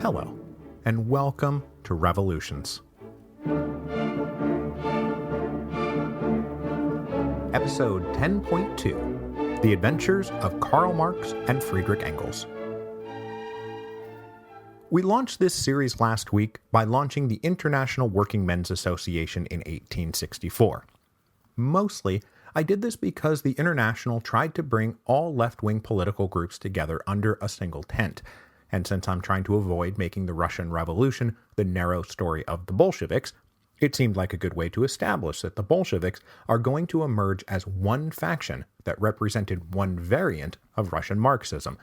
Hello, and welcome to Revolutions. Episode 10.2, The Adventures of Karl Marx and Friedrich Engels. We launched this series last week by launching the International Working Men's Association in 1864. Mostly, I did this because the International tried to bring all left-wing political groups together under a single tent, and since I'm trying to avoid making the Russian Revolution the narrow story of the Bolsheviks, it seemed like a good way to establish that the Bolsheviks are going to emerge as one faction that represented one variant of Russian Marxism.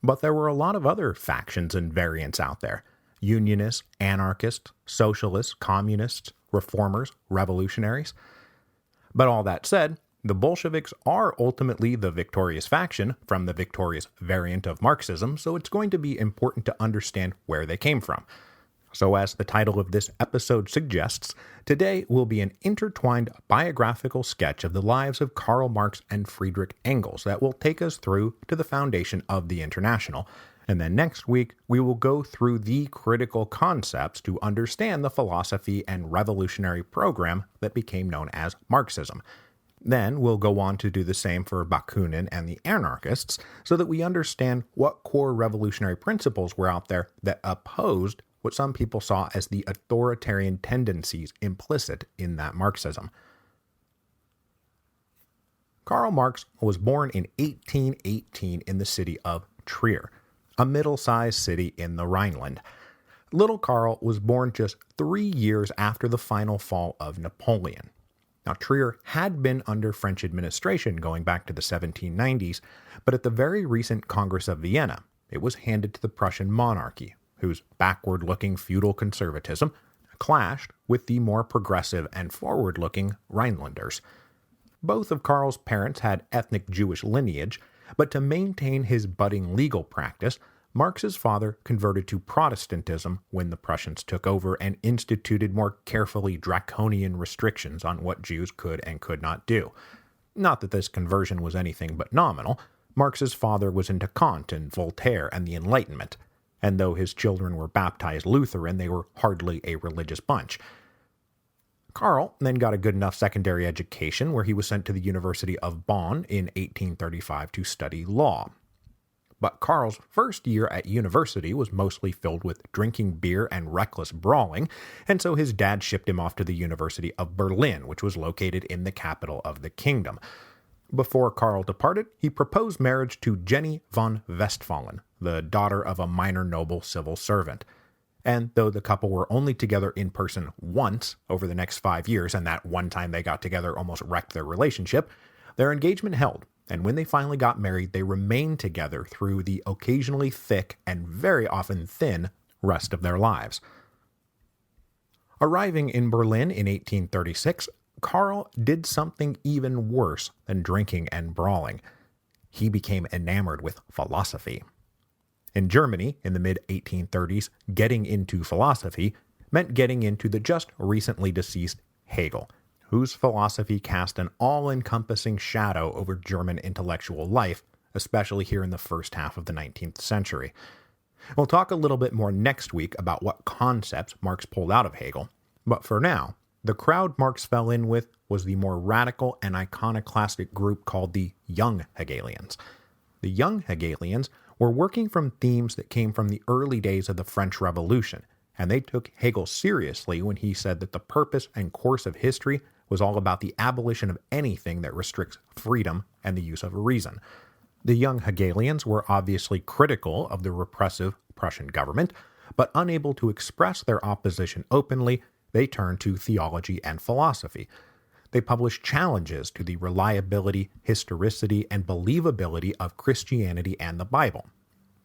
But there were a lot of other factions and variants out there: unionists, anarchists, socialists, communists, reformers, revolutionaries. But all that said, the Bolsheviks are ultimately the victorious faction from the victorious variant of Marxism, so it's going to be important to understand where they came from. So as the title of this episode suggests, today will be an intertwined biographical sketch of the lives of Karl Marx and Friedrich Engels that will take us through to the foundation of the International. And then next week, we will go through the critical concepts to understand the philosophy and revolutionary program that became known as Marxism. Then we'll go on to do the same for Bakunin and the anarchists so that we understand what core revolutionary principles were out there that opposed what some people saw as the authoritarian tendencies implicit in that Marxism. Karl Marx was born in 1818 in the city of Trier, a middle-sized city in the Rhineland. Little Karl was born just 3 years after the final fall of Napoleon. Now, Trier had been under French administration going back to the 1790s, but at the very recent Congress of Vienna, it was handed to the Prussian monarchy, whose backward-looking feudal conservatism clashed with the more progressive and forward-looking Rhinelanders. Both of Karl's parents had ethnic Jewish lineage, but to maintain his budding legal practice, Marx's father converted to Protestantism when the Prussians took over and instituted more carefully draconian restrictions on what Jews could and could not do. Not that this conversion was anything but nominal. Marx's father was into Kant and Voltaire and the Enlightenment, and though his children were baptized Lutheran, they were hardly a religious bunch. Karl then got a good enough secondary education where he was sent to the University of Bonn in 1835 to study law. But Karl's first year at university was mostly filled with drinking beer and reckless brawling, and so his dad shipped him off to the University of Berlin, which was located in the capital of the kingdom. Before Karl departed, he proposed marriage to Jenny von Westphalen, the daughter of a minor noble civil servant. And though the couple were only together in person once over the next 5 years, and that one time they got together almost wrecked their relationship, their engagement held, and when they finally got married, they remained together through the occasionally thick and very often thin rest of their lives. Arriving in Berlin in 1836, Karl did something even worse than drinking and brawling. He became enamored with philosophy. In Germany, in the mid-1830s, getting into philosophy meant getting into the just recently deceased Hegel, whose philosophy cast an all-encompassing shadow over German intellectual life, especially here in the first half of the 19th century. We'll talk a little bit more next week about what concepts Marx pulled out of Hegel, but for now, the crowd Marx fell in with was the more radical and iconoclastic group called the Young Hegelians. The Young Hegelians were working from themes that came from the early days of the French Revolution, and they took Hegel seriously when he said that the purpose and course of history was all about the abolition of anything that restricts freedom and the use of reason. The Young Hegelians were obviously critical of the repressive Prussian government, but unable to express their opposition openly, they turned to theology and philosophy. They published challenges to the reliability, historicity, and believability of Christianity and the Bible.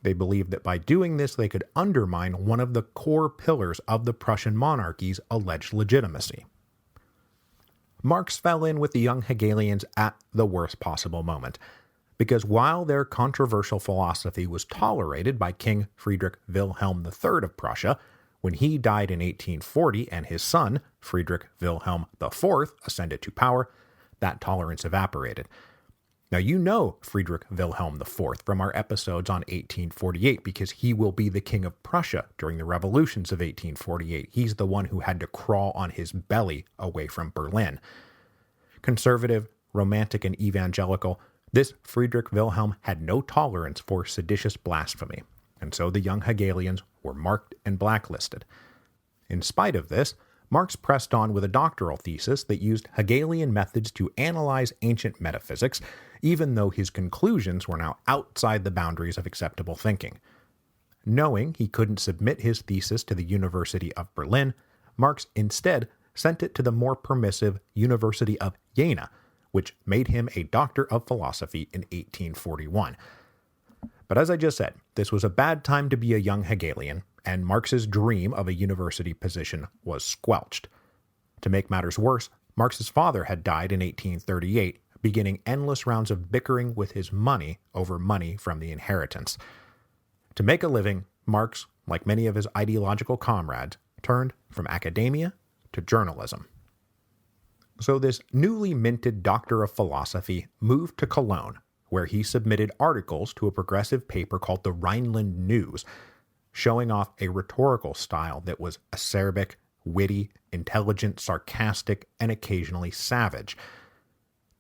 They believed that by doing this they could undermine one of the core pillars of the Prussian monarchy's alleged legitimacy. Marx fell in with the Young Hegelians at the worst possible moment, because while their controversial philosophy was tolerated by King Friedrich Wilhelm III of Prussia, when he died in 1840 and his son, Friedrich Wilhelm IV, ascended to power, that tolerance evaporated. Now, you know Friedrich Wilhelm IV from our episodes on 1848 because he will be the King of Prussia during the revolutions of 1848. He's the one who had to crawl on his belly away from Berlin. Conservative, romantic, and evangelical, this Friedrich Wilhelm had no tolerance for seditious blasphemy, and so the young Hegelians were marked and blacklisted. In spite of this, Marx pressed on with a doctoral thesis that used Hegelian methods to analyze ancient metaphysics, even though his conclusions were now outside the boundaries of acceptable thinking. Knowing he couldn't submit his thesis to the University of Berlin, Marx instead sent it to the more permissive University of Jena, which made him a doctor of philosophy in 1841. But as I just said, this was a bad time to be a young Hegelian, and Marx's dream of a university position was squelched. To make matters worse, Marx's father had died in 1838, beginning endless rounds of bickering with his money over money from the inheritance. To make a living, Marx, like many of his ideological comrades, turned from academia to journalism. So this newly minted doctor of philosophy moved to Cologne, where he submitted articles to a progressive paper called the Rhineland News, showing off a rhetorical style that was acerbic, witty, intelligent, sarcastic, and occasionally savage.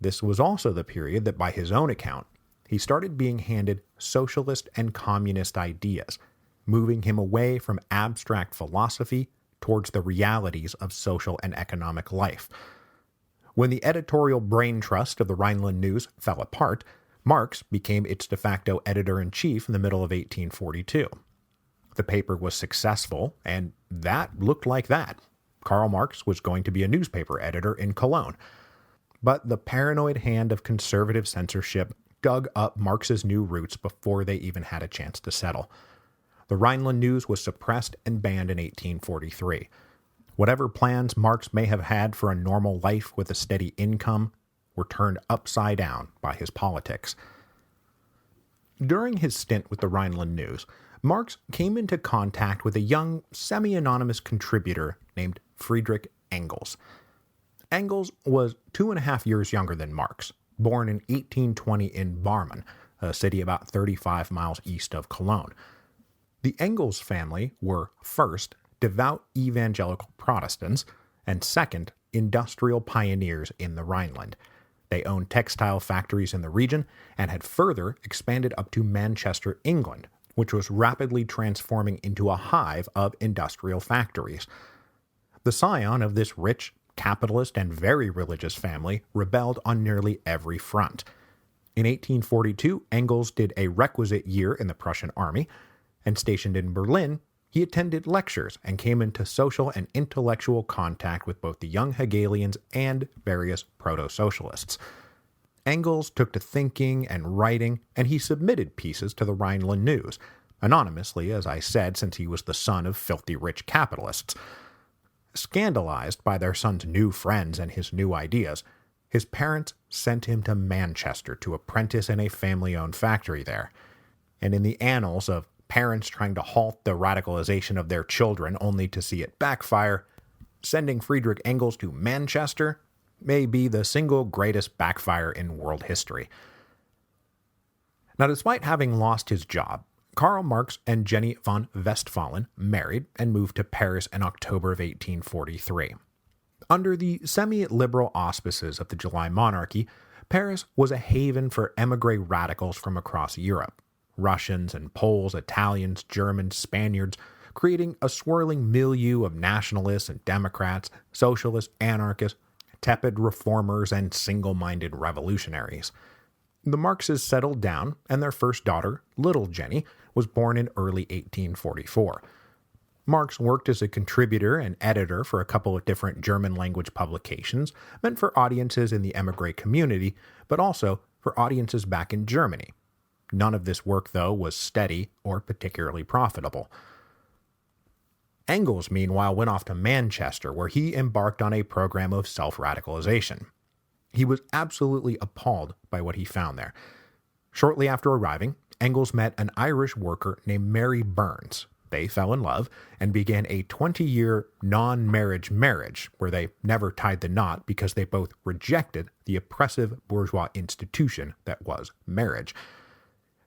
This was also the period that, by his own account, he started being handed socialist and communist ideas, moving him away from abstract philosophy towards the realities of social and economic life. When the editorial brain trust of the Rhineland News fell apart, Marx became its de facto editor-in-chief in the middle of 1842. The paper was successful, and that looked like that. Karl Marx was going to be a newspaper editor in Cologne. But the paranoid hand of conservative censorship dug up Marx's new roots before they even had a chance to settle. The Rhineland News was suppressed and banned in 1843. Whatever plans Marx may have had for a normal life with a steady income were turned upside down by his politics. During his stint with the Rhineland News, Marx came into contact with a young, semi-anonymous contributor named Friedrich Engels. Engels was 2.5 years younger than Marx, born in 1820 in Barmen, a city about 35 miles east of Cologne. The Engels family were, first, devout evangelical Protestants, and second, industrial pioneers in the Rhineland. They owned textile factories in the region and had further expanded up to Manchester, England, which was rapidly transforming into a hive of industrial factories. The scion of this rich, capitalist, and very religious family rebelled on nearly every front. In 1842, Engels did a requisite year in the Prussian army, and stationed in Berlin, he attended lectures and came into social and intellectual contact with both the young Hegelians and various proto-socialists. Engels took to thinking and writing, and he submitted pieces to the Rhineland News, anonymously, as I said, since he was the son of filthy rich capitalists. Scandalized by their son's new friends and his new ideas, his parents sent him to Manchester to apprentice in a family-owned factory there. And in the annals of parents trying to halt the radicalization of their children only to see it backfire, sending Friedrich Engels to Manchester may be the single greatest backfire in world history. Now, despite having lost his job, Karl Marx and Jenny von Westphalen married and moved to Paris in October of 1843. Under the semi-liberal auspices of the July Monarchy, Paris was a haven for émigré radicals from across Europe. Russians and Poles, Italians, Germans, Spaniards, creating a swirling milieu of nationalists and Democrats, socialists, anarchists, tepid reformers, and single-minded revolutionaries. The Marxes settled down, and their first daughter, little Jenny, was born in early 1844. Marx worked as a contributor and editor for a couple of different German-language publications, meant for audiences in the émigré community, but also for audiences back in Germany. None of this work, though, was steady or particularly profitable. Engels, meanwhile, went off to Manchester, where he embarked on a program of self-radicalization. He was absolutely appalled by what he found there. Shortly after arriving, Engels met an Irish worker named Mary Burns. they fell in love and began a 20-year non-marriage marriage where they never tied the knot because they both rejected the oppressive bourgeois institution that was marriage.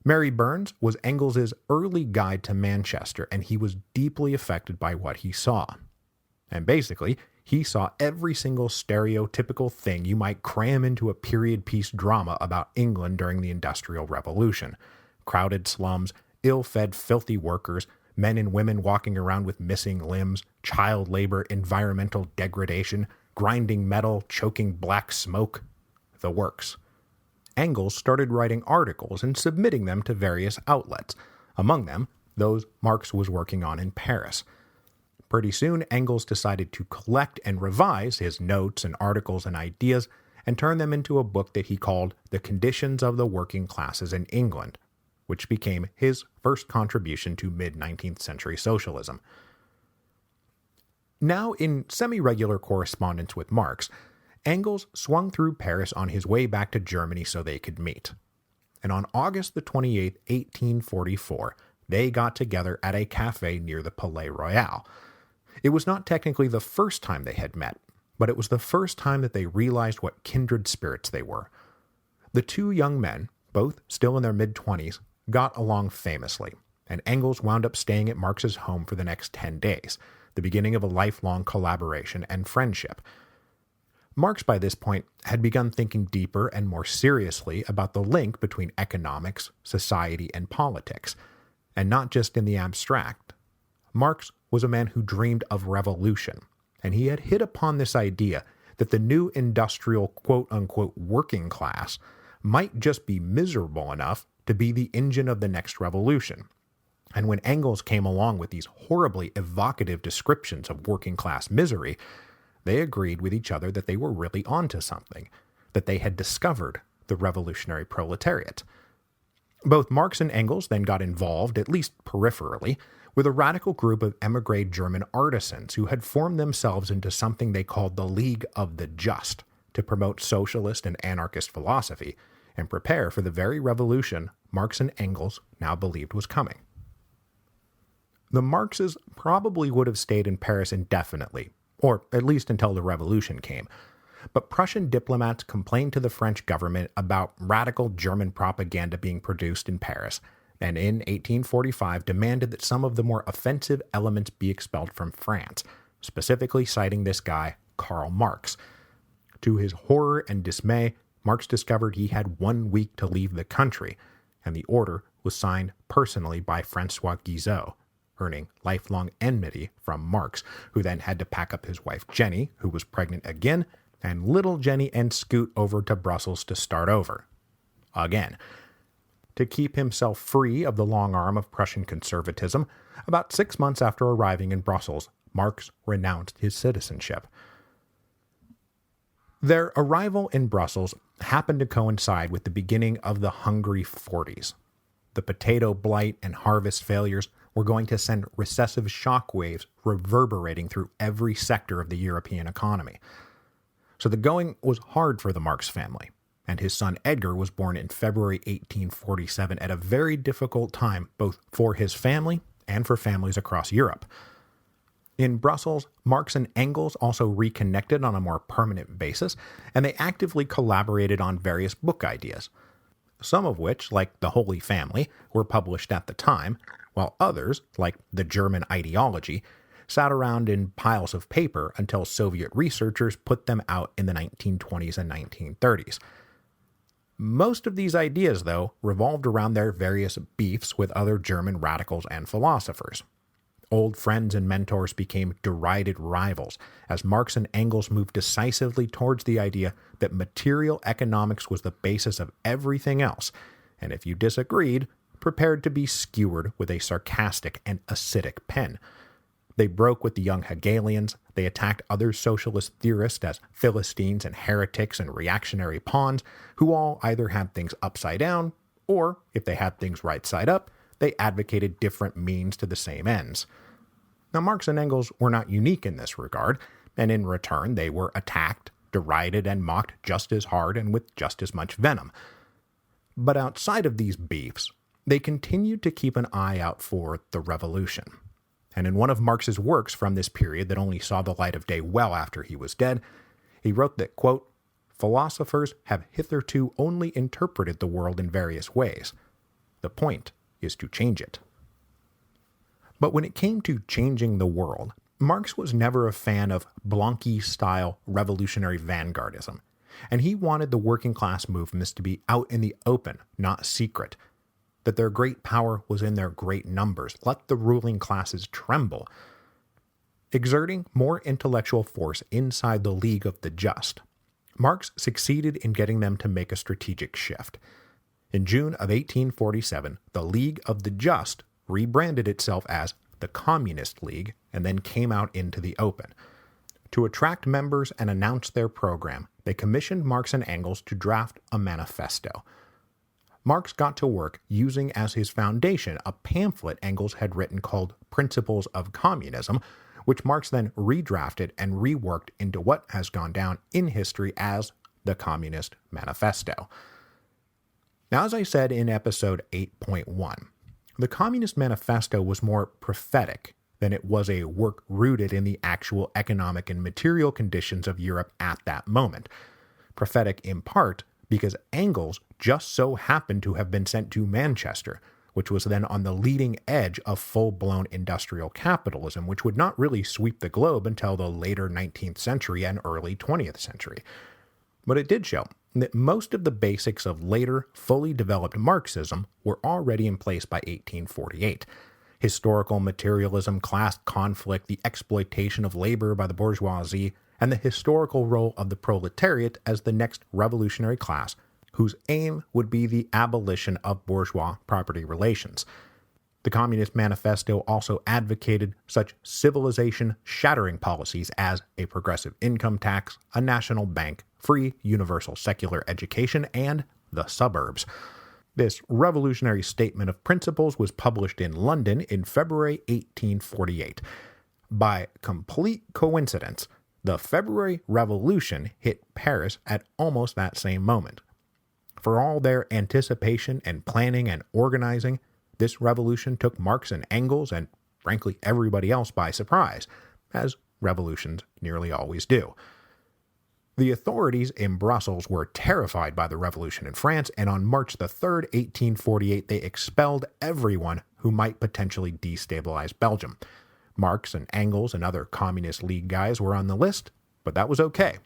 Mary Burns was Engels's early guide to Manchester, and he was deeply affected by what he saw. And basically, he saw every single stereotypical thing you might cram into a period piece drama about England during the Industrial Revolution. Crowded slums, ill-fed, filthy workers, men and women walking around with missing limbs, child labor, environmental degradation, grinding metal, choking black smoke. The works. Engels started writing articles and submitting them to various outlets, among them those Marx was working on in Paris. Pretty soon, Engels decided to collect and revise his notes and articles and ideas and turn them into a book that he called The Conditions of the Working Classes in England, which became his first contribution to mid-19th century socialism. Now in semi-regular correspondence with Marx, Engels swung through Paris on his way back to Germany so they could meet. And on August the 28th, 1844, they got together at a cafe near the Palais Royal. It was not technically the first time they had met, but it was the first time that they realized what kindred spirits they were. The two young men, both still in their mid-20s, got along famously, and Engels wound up staying at Marx's home for the next 10 days, the beginning of a lifelong collaboration and friendship. Marx, by this point, had begun thinking deeper and more seriously about the link between economics, society, and politics, and not just in the abstract. Marx was a man who dreamed of revolution, and he had hit upon this idea that the new industrial quote-unquote working class might just be miserable enough to be the engine of the next revolution. And when Engels came along with these horribly evocative descriptions of working-class misery, they agreed with each other that they were really onto something, that they had discovered the revolutionary proletariat. Both Marx and Engels then got involved, at least peripherally, with a radical group of emigre German artisans who had formed themselves into something they called the League of the Just, to promote socialist and anarchist philosophy, and prepare for the very revolution Marx and Engels now believed was coming. The Marxes probably would have stayed in Paris indefinitely, or at least until the revolution came, but Prussian diplomats complained to the French government about radical German propaganda being produced in Paris, and in 1845 demanded that some of the more offensive elements be expelled from France, specifically citing this guy, Karl Marx. To his horror and dismay, Marx discovered he had 1 week to leave the country, and the order was signed personally by François Guizot, earning lifelong enmity from Marx, who then had to pack up his wife Jenny, who was pregnant again, and little Jenny and scoot over to Brussels to start over. Again. To keep himself free of the long arm of Prussian conservatism, about 6 months after arriving in Brussels, Marx renounced his citizenship. Their arrival in Brussels happened to coincide with the beginning of the Hungry 40s. The potato blight and harvest failures were going to send recessive shockwaves reverberating through every sector of the European economy. So the going was hard for the Marx family, and his son Edgar was born in February 1847 at a very difficult time both for his family and for families across Europe. In Brussels, Marx and Engels also reconnected on a more permanent basis, and they actively collaborated on various book ideas, some of which, like The Holy Family, were published at the time, while others, like The German Ideology, sat around in piles of paper until Soviet researchers put them out in the 1920s and 1930s. Most of these ideas, though, revolved around their various beefs with other German radicals and philosophers. Old friends and mentors became derided rivals as Marx and Engels moved decisively towards the idea that material economics was the basis of everything else, and if you disagreed, prepared to be skewered with a sarcastic and acidic pen. They broke with the young Hegelians, they attacked other socialist theorists as Philistines and heretics and reactionary pawns, who all either had things upside down, or, if they had things right side up, they advocated different means to the same ends. Now, Marx and Engels were not unique in this regard, and in return they were attacked, derided, and mocked just as hard and with just as much venom. But outside of these beefs, they continued to keep an eye out for the revolution. and in one of Marx's works from this period that only saw the light of day well after he was dead, he wrote that, quote, "Philosophers have hitherto only interpreted the world in various ways. The point is to change it." But when it came to changing the world, Marx was never a fan of Blanqui-style revolutionary vanguardism, and he wanted the working class movements to be out in the open, not secret, that their great power was in their great numbers. Let the ruling classes tremble. Exerting more intellectual force inside the League of the Just, Marx succeeded in getting them to make a strategic shift. In June of 1847, the League of the Just rebranded itself as the Communist League and then came out into the open. To attract members and announce their program, they commissioned Marx and Engels to draft a manifesto. Marx got to work using as his foundation a pamphlet Engels had written called Principles of Communism, which Marx then redrafted and reworked into what has gone down in history as the Communist Manifesto. Now, as I said in episode 8.1, the Communist Manifesto was more prophetic than it was a work rooted in the actual economic and material conditions of Europe at that moment. Prophetic in part because Engels just so happened to have been sent to Manchester, which was then on the leading edge of full-blown industrial capitalism, which would not really sweep the globe until the later 19th century and early 20th century. But it did show that most of the basics of later, fully developed Marxism were already in place by 1848. Historical materialism, class conflict, the exploitation of labor by the bourgeoisie, and the historical role of the proletariat as the next revolutionary class, whose aim would be the abolition of bourgeois property relations. The Communist Manifesto also advocated such civilization-shattering policies as a progressive income tax, a national bank, free universal secular education, and the suburbs. This revolutionary statement of principles was published in London in February 1848. By complete coincidence, the February Revolution hit Paris at almost that same moment. For all their anticipation and planning and organizing, this revolution took Marx and Engels and, frankly, everybody else by surprise, as revolutions nearly always do. The authorities in Brussels were terrified by the revolution in France, and on March the 3rd, 1848, they expelled everyone who might potentially destabilize Belgium. Marx and Engels and other Communist League guys were on the list, but that was okay,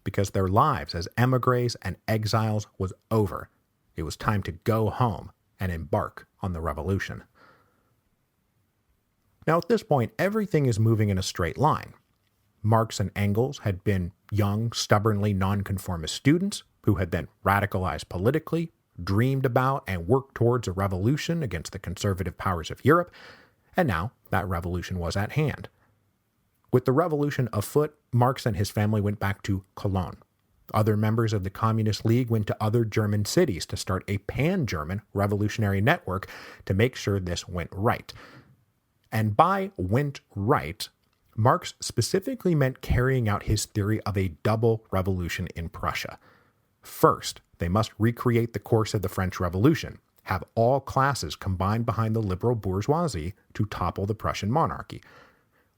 because their lives as émigrés and exiles was over. It was time to go home and embark on the revolution. Now at this point, everything is moving in a straight line. Marx and Engels had been young, stubbornly nonconformist students who had then radicalized politically, dreamed about and worked towards a revolution against the conservative powers of Europe, and now that revolution was at hand. With the revolution afoot, Marx and his family went back to Cologne. Other members of the Communist League went to other German cities to start a pan-German revolutionary network to make sure this went right. And by went right, Marx specifically meant carrying out his theory of a double revolution in Prussia. First, they must recreate the course of the French Revolution, have all classes combined behind the liberal bourgeoisie to topple the Prussian monarchy.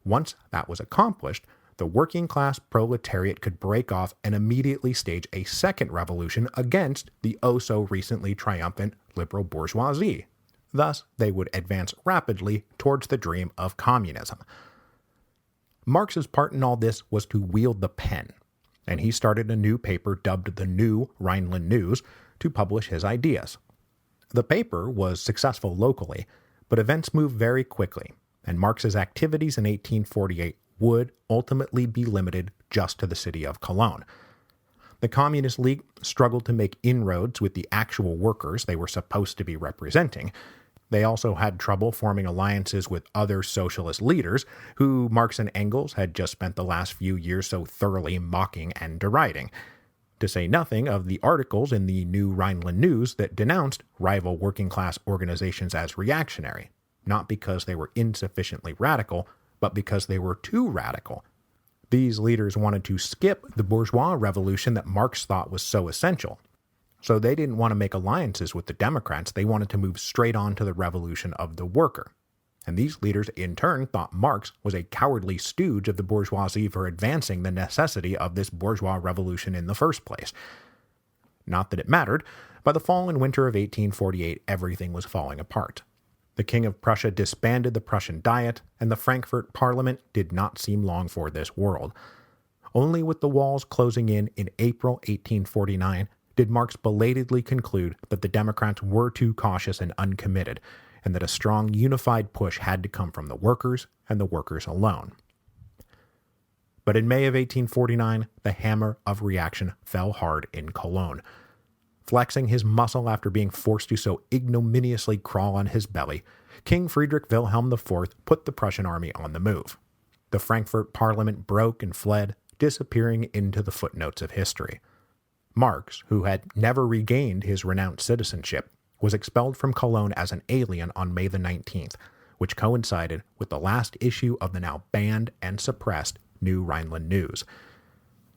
Once that was accomplished, the working class proletariat could break off and immediately stage a second revolution against the oh-so-recently triumphant liberal bourgeoisie. Thus, they would advance rapidly towards the dream of communism. Marx's part in all this was to wield the pen, and he started a new paper dubbed the New Rhineland News to publish his ideas. The paper was successful locally, but events moved very quickly, and Marx's activities in 1848 would ultimately be limited just to the city of Cologne. The Communist League struggled to make inroads with the actual workers they were supposed to be representing. They also had trouble forming alliances with other socialist leaders who Marx and Engels had just spent the last few years so thoroughly mocking and deriding, to say nothing of the articles in the New Rhineland News that denounced rival working-class organizations as reactionary, not because they were insufficiently radical, but because they were too radical. These leaders wanted to skip the bourgeois revolution that Marx thought was so essential. So they didn't want to make alliances with the Democrats, they wanted to move straight on to the revolution of the worker. and these leaders in turn thought Marx was a cowardly stooge of the bourgeoisie for advancing the necessity of this bourgeois revolution in the first place. Not that it mattered. By the fall and winter of 1848, everything was falling apart. The King of Prussia disbanded the Prussian Diet, and the Frankfurt Parliament did not seem long for this world. Only with the walls closing in April 1849 did Marx belatedly conclude that the Democrats were too cautious and uncommitted, and that a strong unified push had to come from the workers, and the workers alone. But in May of 1849, the hammer of reaction fell hard in Cologne. Flexing his muscle after being forced to so ignominiously crawl on his belly, King Friedrich Wilhelm IV put the Prussian army on the move. The Frankfurt Parliament broke and fled, disappearing into the footnotes of history. Marx, who had never regained his renounced citizenship, was expelled from Cologne as an alien on May the 19th, which coincided with the last issue of the now banned and suppressed New Rhineland News.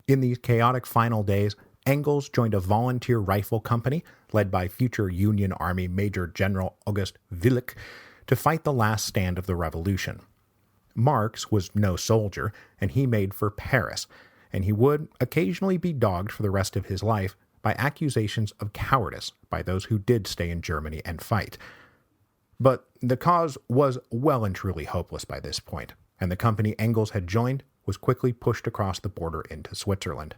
In these chaotic final days, Engels joined a volunteer rifle company led by future Union Army Major General August Willich to fight the last stand of the revolution. Marx was no soldier, and he made for Paris, and he would occasionally be dogged for the rest of his life by accusations of cowardice by those who did stay in Germany and fight. But the cause was well and truly hopeless by this point, and the company Engels had joined was quickly pushed across the border into Switzerland.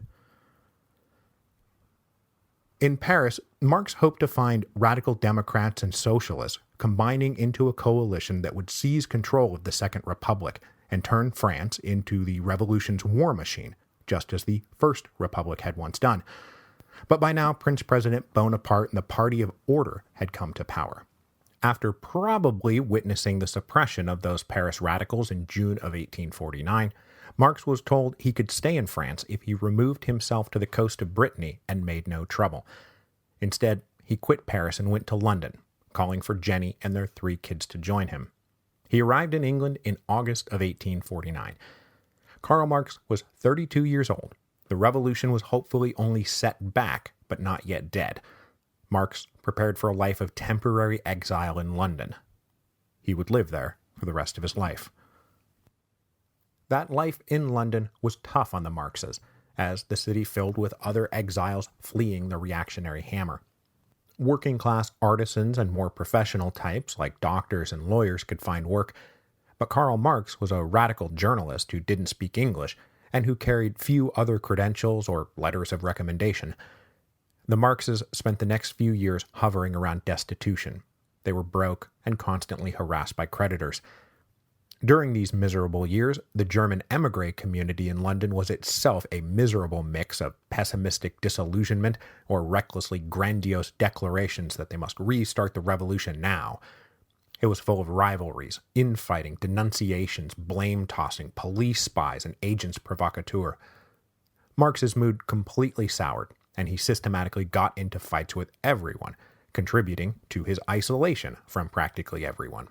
In Paris, Marx hoped to find radical Democrats and socialists combining into a coalition that would seize control of the Second Republic and turn France into the revolution's war machine, just as the First Republic had once done. But by now, Prince President Bonaparte and the Party of Order had come to power. After probably witnessing the suppression of those Paris radicals in June of 1849, Marx was told he could stay in France if he removed himself to the coast of Brittany and made no trouble. Instead, he quit Paris and went to London, calling for Jenny and their 3 kids to join him. He arrived in England in August of 1849. Karl Marx was 32 years old. The revolution was hopefully only set back, but not yet dead. Marx prepared for a life of temporary exile in London. He would live there for the rest of his life. That life in London was tough on the Marxes, as the city filled with other exiles fleeing the reactionary hammer. Working-class artisans and more professional types, like doctors and lawyers, could find work, but Karl Marx was a radical journalist who didn't speak English, and who carried few other credentials or letters of recommendation. The Marxes spent the next few years hovering around destitution. They were broke and constantly harassed by creditors. During these miserable years, the German émigré community in London was itself a miserable mix of pessimistic disillusionment or recklessly grandiose declarations that they must restart the revolution now. It was full of rivalries, infighting, denunciations, blame-tossing, police spies, and agents provocateurs. Marx's mood completely soured, and he systematically got into fights with everyone, contributing to his isolation from practically everyone.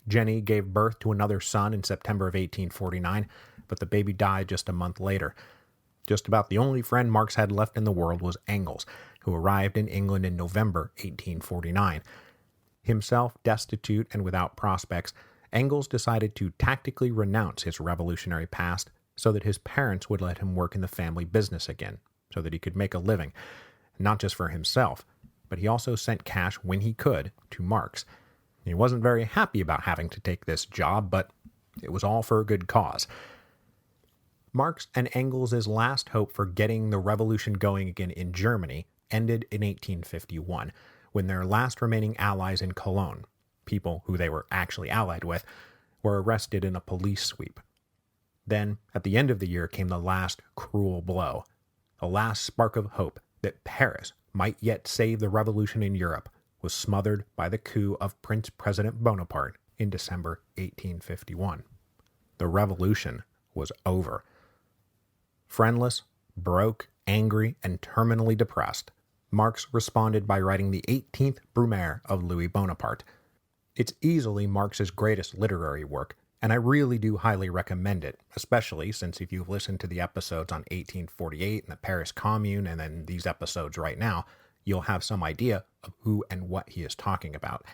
Jenny gave birth to another son in September of 1849, but the baby died just a month later. Just about the only friend Marx had left in the world was Engels, who arrived in England in November 1849. Himself destitute and without prospects, Engels decided to tactically renounce his revolutionary past so that his parents would let him work in the family business again, so that he could make a living, not just for himself, but he also sent cash when he could to Marx. He wasn't very happy about having to take this job, but it was all for a good cause. Marx and Engels' last hope for getting the revolution going again in Germany ended in 1851, when their last remaining allies in Cologne, people who they were actually allied with, were arrested in a police sweep. Then, at the end of the year, came the last cruel blow, the last spark of hope that Paris might yet save the revolution in Europe was smothered by the coup of Prince President Bonaparte in December 1851. The revolution was over. Friendless, broke, angry, and terminally depressed, Marx responded by writing the 18th Brumaire of Louis Bonaparte. It's easily Marx's greatest literary work, and I really do highly recommend it, especially since if you've listened to the episodes on 1848 and the Paris Commune and then these episodes right now, you'll have some idea of who and what he is talking about.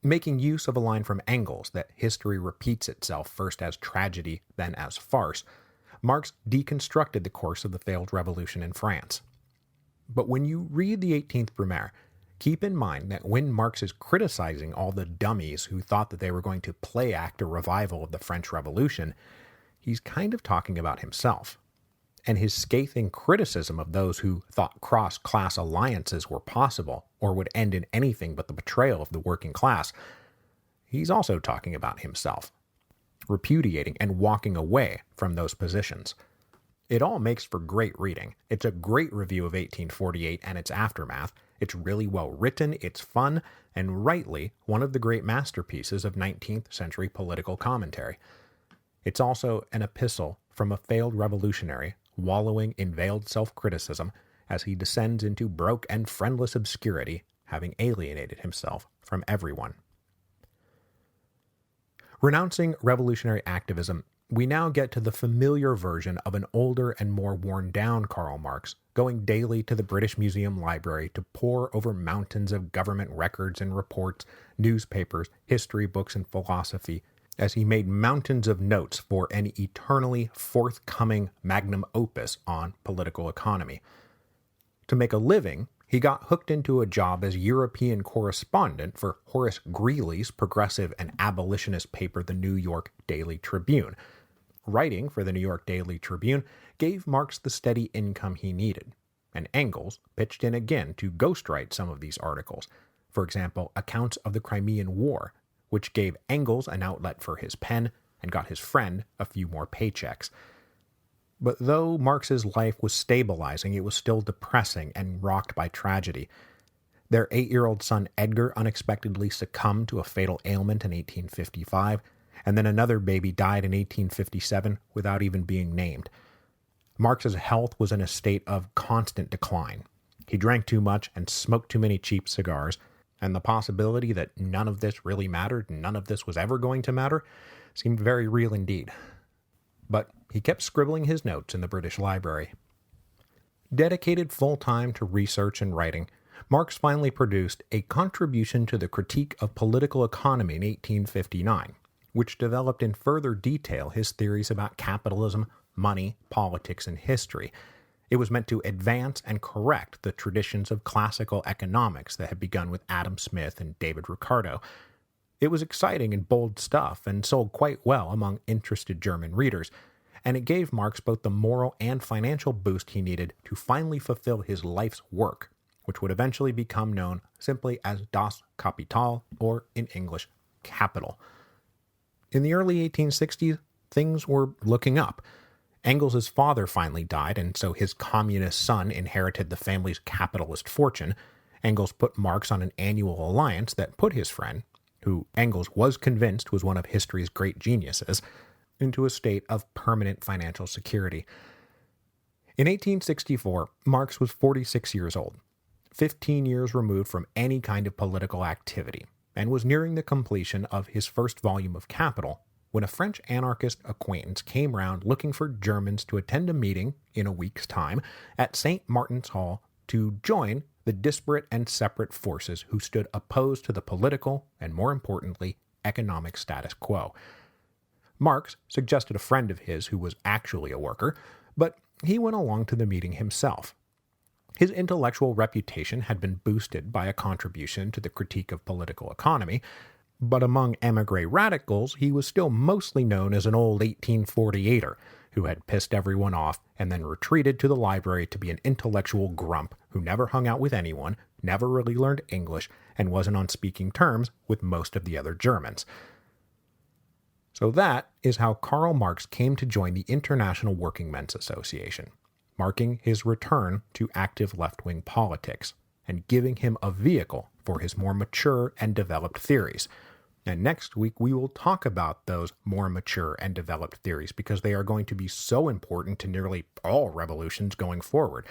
making use of a line from Engels that history repeats itself first as tragedy, then as farce. Marx deconstructed the course of the failed revolution in France. But when you read the 18th Brumaire, keep in mind that when Marx is criticizing all the dummies who thought that they were going to play act a revival of the French Revolution, he's kind of talking about himself. And his scathing criticism of those who thought cross-class alliances were possible or would end in anything but the betrayal of the working class, he's also talking about himself, repudiating and walking away from those positions. It all makes for great reading. It's a great review of 1848 and its aftermath. It's really well written, it's fun, and rightly one of the great masterpieces of 19th century political commentary. It's also an epistle from a failed revolutionary wallowing in veiled self-criticism as he descends into broke and friendless obscurity, having alienated himself from everyone. Renouncing revolutionary activism, we now get to the familiar version of an older and more worn-down Karl Marx, going daily to the British Museum Library to pore over mountains of government records and reports, newspapers, history books, and philosophy, as he made mountains of notes for an eternally forthcoming magnum opus on political economy. To make a living, he got hooked into a job as European correspondent for Horace Greeley's progressive and abolitionist paper, the New York Daily Tribune. Writing for the New York Daily Tribune gave Marx the steady income he needed, and Engels pitched in again to ghostwrite some of these articles. For example, accounts of the Crimean War, which gave Engels an outlet for his pen and got his friend a few more paychecks. But though Marx's life was stabilizing, it was still depressing and rocked by tragedy. Their 8-year-old son Edgar unexpectedly succumbed to a fatal ailment in 1855, and then another baby died in 1857 without even being named. Marx's health was in a state of constant decline. He drank too much and smoked too many cheap cigars, and the possibility that none of this really mattered, none of this was ever going to matter, seemed very real indeed. But he kept scribbling his notes in the British Library. Dedicated full-time to research and writing, Marx finally produced a contribution to the critique of political economy in 1859, which developed in further detail his theories about capitalism, money, politics, and history. It was meant to advance and correct the traditions of classical economics that had begun with Adam Smith and David Ricardo. It was exciting and bold stuff and sold quite well among interested German readers, and it gave Marx both the moral and financial boost he needed to finally fulfill his life's work, which would eventually become known simply as Das Kapital, or in English, Capital. In the early 1860s, things were looking up. Engels' father finally died, and so his communist son inherited the family's capitalist fortune. Engels put Marx on an annual alliance that put his friend, who Engels was convinced was one of history's great geniuses, into a state of permanent financial security. In 1864, Marx was 46 years old, 15 years removed from any kind of political activity, and was nearing the completion of his first volume of Capital, when a French anarchist acquaintance came round looking for Germans to attend a meeting in a week's time at St. Martin's Hall to join the disparate and separate forces who stood opposed to the political and, more importantly, economic status quo. Marx suggested a friend of his who was actually a worker, but he went along to the meeting himself. His intellectual reputation had been boosted by a contribution to the critique of political economy, but among émigré radicals, he was still mostly known as an old 1848er who had pissed everyone off and then retreated to the library to be an intellectual grump who never hung out with anyone, never really learned English, and wasn't on speaking terms with most of the other Germans. So that is how Karl Marx came to join the International Working Men's Association, marking his return to active left-wing politics, and giving him a vehicle for his more mature and developed theories. And next week we will talk about those more mature and developed theories because they are going to be so important to nearly all revolutions going forward.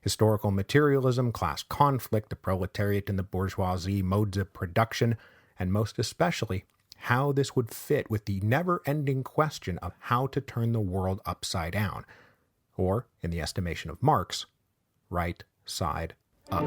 Historical materialism, class conflict, the proletariat and the bourgeoisie, modes of production, and most especially, how this would fit with the never-ending question of how to turn the world upside down, or, in the estimation of Marx, right side up.